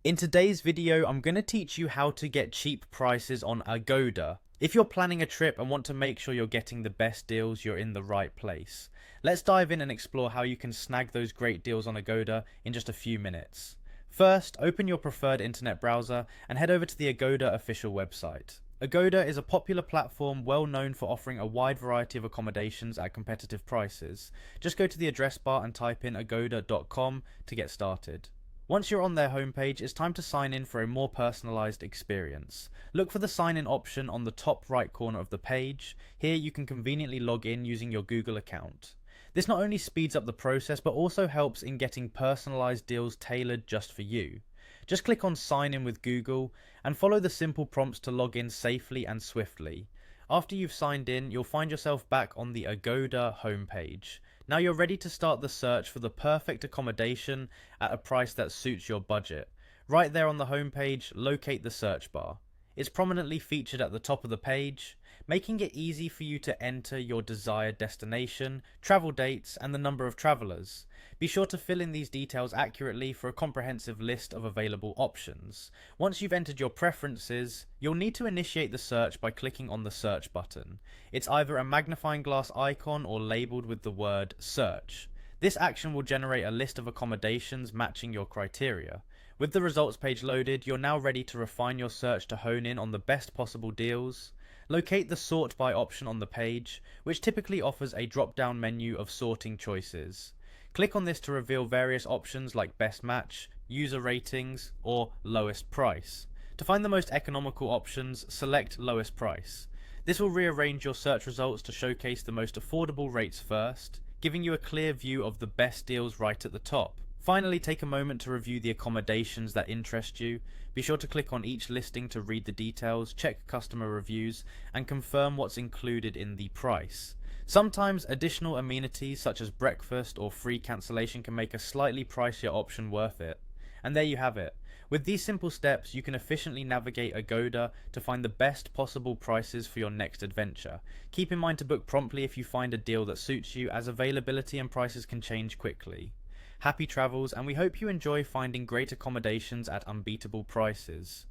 In today's video, I'm going to teach you how to get cheap prices on Agoda. If you're planning a trip and want to make sure you're getting the best deals, you're in the right place. Let's dive in and explore how you can snag those great deals on Agoda in just a few minutes. First, open your preferred internet browser and head over to the Agoda official website. Agoda is a popular platform well known for offering a wide variety of accommodations at competitive prices. Just go to the address bar and type in agoda.com to get started. Once you're on their homepage, it's time to sign in for a more personalized experience. Look for the sign in option on the top right corner of the page. Here you can conveniently log in using your Google account. This not only speeds up the process but also helps in getting personalized deals tailored just for you. Just click on sign in with Google and follow the simple prompts to log in safely and swiftly. After you've signed in, you'll find yourself back on the Agoda homepage. Now you're ready to start the search for the perfect accommodation at a price that suits your budget. Right there on the homepage, locate the search bar. It's prominently featured at the top of the page, making it easy for you to enter your desired destination, travel dates, and the number of travelers. Be sure to fill in these details accurately for a comprehensive list of available options. Once you've entered your preferences, you'll need to initiate the search by clicking on the search button. It's either a magnifying glass icon or labeled with the word search. This action will generate a list of accommodations matching your criteria. With the results page loaded, you're now ready to refine your search to hone in on the best possible deals. Locate the sort by option on the page, which typically offers a drop-down menu of sorting choices. Click on this to reveal various options like best match, user ratings, or lowest price. To find the most economical options, select lowest price. This will rearrange your search results to showcase the most affordable rates first, giving you a clear view of the best deals right at the top. Finally, take a moment to review the accommodations that interest you. Be sure to click on each listing to read the details, check customer reviews, and confirm what's included in the price. Sometimes additional amenities such as breakfast or free cancellation can make a slightly pricier option worth it. And there you have it. With these simple steps, you can efficiently navigate Agoda to find the best possible prices for your next adventure. Keep in mind to book promptly if you find a deal that suits you, as availability and prices can change quickly. Happy travels, and we hope you enjoy finding great accommodations at unbeatable prices.